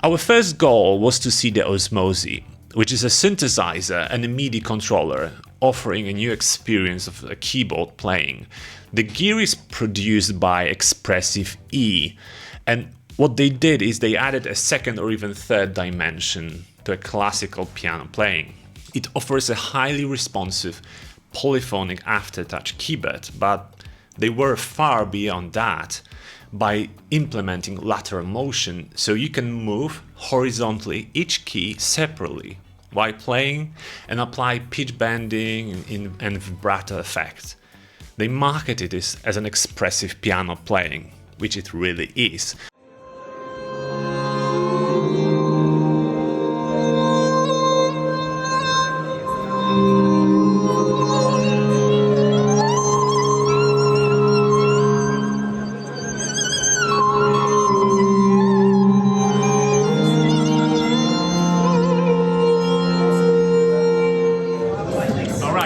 Our first goal was to see the Osmose, which is a synthesizer and a MIDI controller, offering a new experience of a keyboard playing. The gear is produced by ExpressiveE, and what they did is they added a second or even third dimension to a classical piano playing. It offers a highly responsive polyphonic Aftertouch keyboard, but they were far beyond that by implementing lateral motion, so you can move horizontally each key separately while playing and apply pitch bending and vibrato effects. They marketed this as an expressive piano playing, which it really is.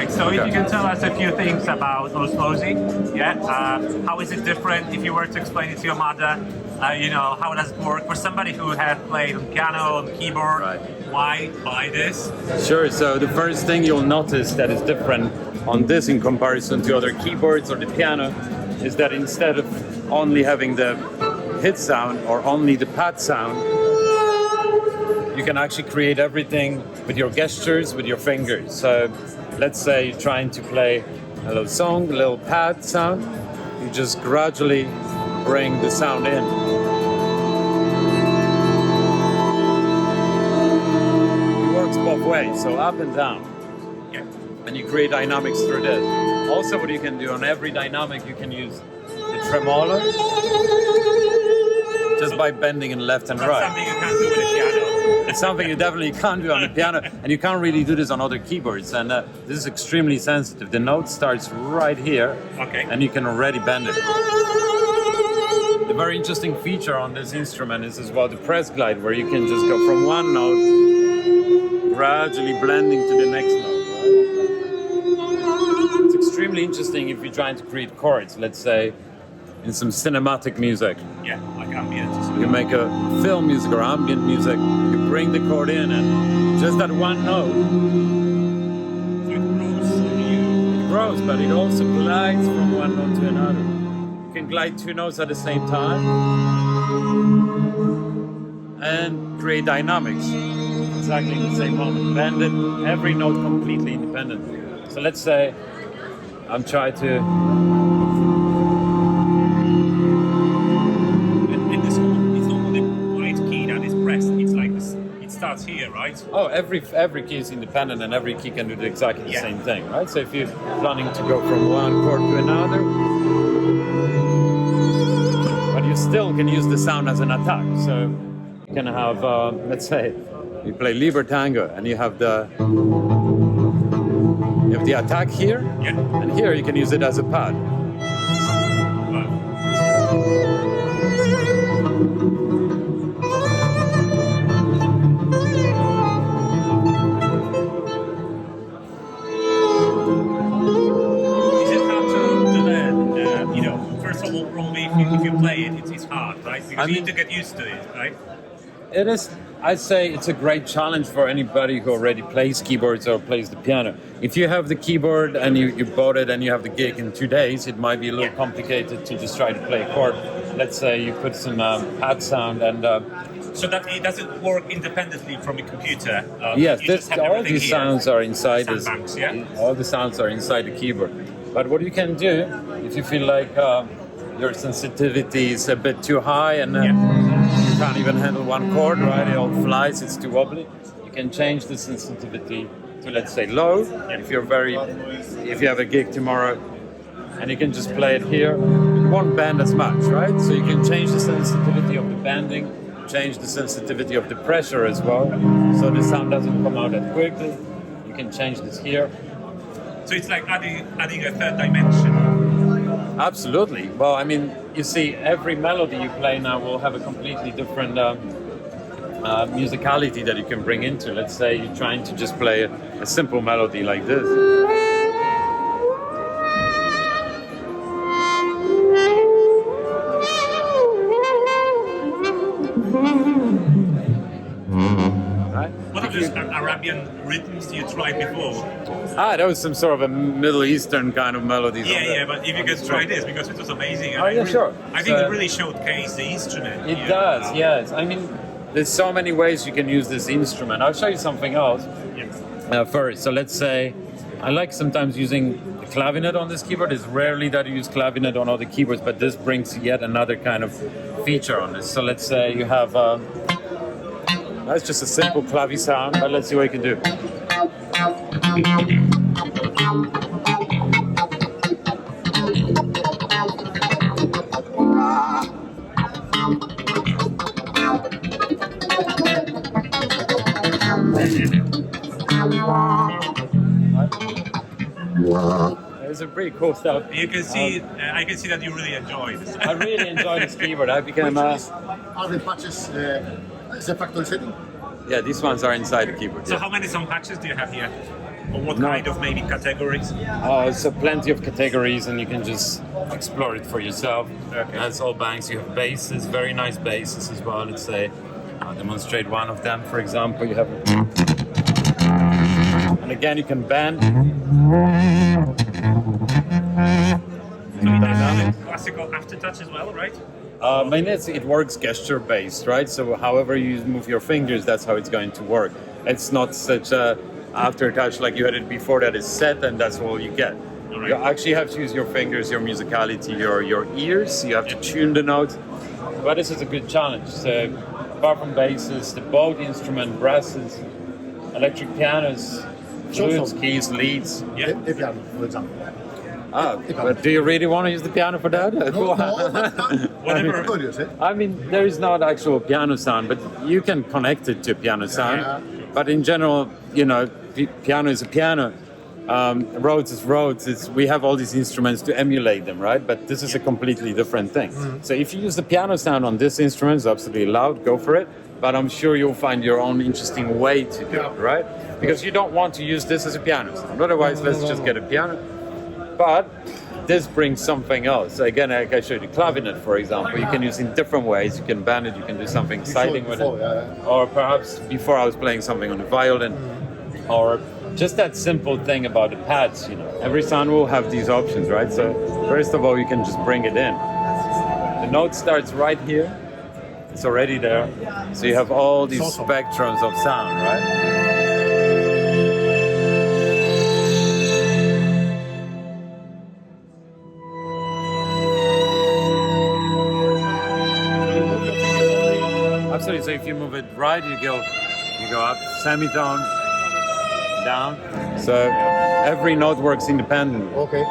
So if you can tell us a few things about Osmose, yeah? How is it different if you were to explain it to your mother? You know, how does it work? For somebody who has played on piano, on keyboard, right. Why buy this? Sure, so the first thing you'll notice that is different on this in comparison to other keyboards or the piano is that instead of only having the hit sound or only the pad sound, you can actually create everything with your gestures, with your fingers. So let's say you're trying to play a little song, a little pad sound, you just gradually bring the sound in. It works both ways, so up and down. Yeah. And you create dynamics through this. Also what you can do on every dynamic, you can use the tremolo just by bending in left and right. Something you can't do with a piano. It's something you definitely can't do on the piano, and you can't really do this on other keyboards. And this is extremely sensitive. The note starts right here, okay, and you can already bend it. The very interesting feature on this instrument is as well the press glide, where you can just go from one note, gradually blending to the next note. Right? It's extremely interesting if you're trying to create chords, let's say, in some cinematic music. Yeah, like ambient. You make a film music or ambient music, you bring the chord in and just that one note. So it grows. It grows, but it also glides from one note to another. You can glide two notes at the same time and create dynamics exactly in the same moment. Bend it, every note completely independent. So let's say I'm trying to starts here, right? Oh, every key is independent and every key can do exactly the same thing, right? So if you're planning to go from one chord to another, but you still can use the sound as an attack. So you can have, let's say, you play Libertango and you have the attack here, and here you can use it as a pad. Probably if you play it, it's hard, right? Because you need to get used to it, right? It is. I'd say it's a great challenge for anybody who already plays keyboards or plays the piano. If you have the keyboard and you bought it and you have the gig in 2 days, it might be a little complicated to just try to play a chord. Let's say you put some pad sound and... so that it doesn't work independently from a computer? Yes, all these sounds are inside this. All the sounds are inside the keyboard. But what you can do, if you feel like your sensitivity is a bit too high and you can't even handle one chord, right? It all flies, it's too wobbly. You can change the sensitivity to, let's say, low. If you have a gig tomorrow and you can just play it here, it won't bend as much, right? So you can change the sensitivity of the bending, change the sensitivity of the pressure as well, so the sound doesn't come out that quickly. You can change this here. So it's like adding a third dimension. Absolutely. Well, I mean, you see, every melody you play now will have a completely different musicality that you can bring into. Let's say you're trying to just play a simple melody like this. those Arabian rhythms you tried before? That was some sort of a Middle Eastern kind of melodies. Yeah, but if you could try this, because it was amazing. Oh, yeah, sure. I think it really showcased the instrument. It does, yes. I mean, there's so many ways you can use this instrument. I'll show you something else first. So let's say I like sometimes using the clavinet on this keyboard. It's rarely that you use clavinet on other keyboards, but this brings yet another kind of feature on this. So let's say you have, that's just a simple clavi sound, but let's see what you can do. It's a pretty cool stuff. You can see, I can see that you really enjoy this. I really enjoy this keyboard. I became Are the patches the factory setting? yeah, these ones are inside the keyboard. So Yeah. how many sound patches do you have here? Or what kind of maybe categories? So plenty of categories, and you can just explore it for yourself. Okay. That's all banks. You have basses, very nice basses as well. Let's say, I'll demonstrate one of them. For example, you have, and again you can bend. So it has classical aftertouch as well, right? I mean, it works gesture based, right? So however you move your fingers, that's how it's going to work. It's not such a aftertouch like you had it before that is set and that's all you get. Right. You actually have to use your fingers, your musicality, your ears. You have to tune the notes. But this is a good challenge. So apart from basses, the bowed instrument, brasses, electric pianos, flutes, keys, leads. Yeah. The piano, for example. But do you really want to use the piano for that? Whatever. Curious, eh? I mean, there is not actual piano sound, but you can connect it to a piano sound. But in general, you know, piano is a piano. Rhodes is Rhodes. We have all these instruments to emulate them, right? But this is a completely different thing. So if you use the piano sound on this instrument, it's absolutely loud, go for it. But I'm sure you'll find your own interesting way to do it, right? Because you don't want to use this as a piano sound. Otherwise, let's just get a piano. But this brings something else. Again, like I showed you clavinet, for example. You can use it in different ways. You can bend it, you can do something exciting with it. Or perhaps before I was playing something on the violin. Or just that simple thing about the pads, you know. Every sound will have these options, right? So first of all, you can just bring it in. The note starts right here. It's already there. So you have all these spectrums of sound, right? Absolutely. So if you move it right, you go up, semitone, down. So every note works independently. Okay.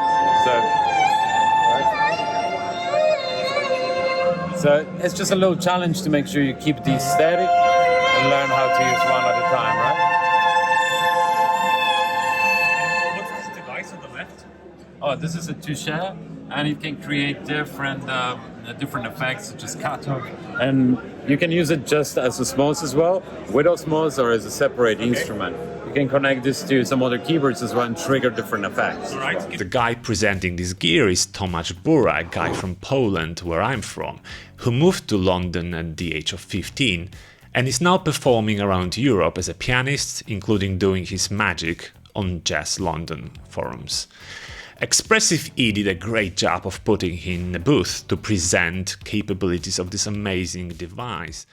So it's just a little challenge to make sure you keep these steady and learn how to use one at a time, right? What's this device on the left? Oh, this is a touche, and it can create different effects, such as cathode. And you can use it just as Osmose as well, with Osmose or as a separate instrument. You can connect this to some other keyboards as well and trigger different effects. Right. The guy presenting this gear is Tomasz Bura, a guy from Poland, where I'm from, who moved to London at the age of 15 and is now performing around Europe as a pianist, including doing his magic on Jazz London forums. ExpressiveE did a great job of putting him in a booth to present capabilities of this amazing device.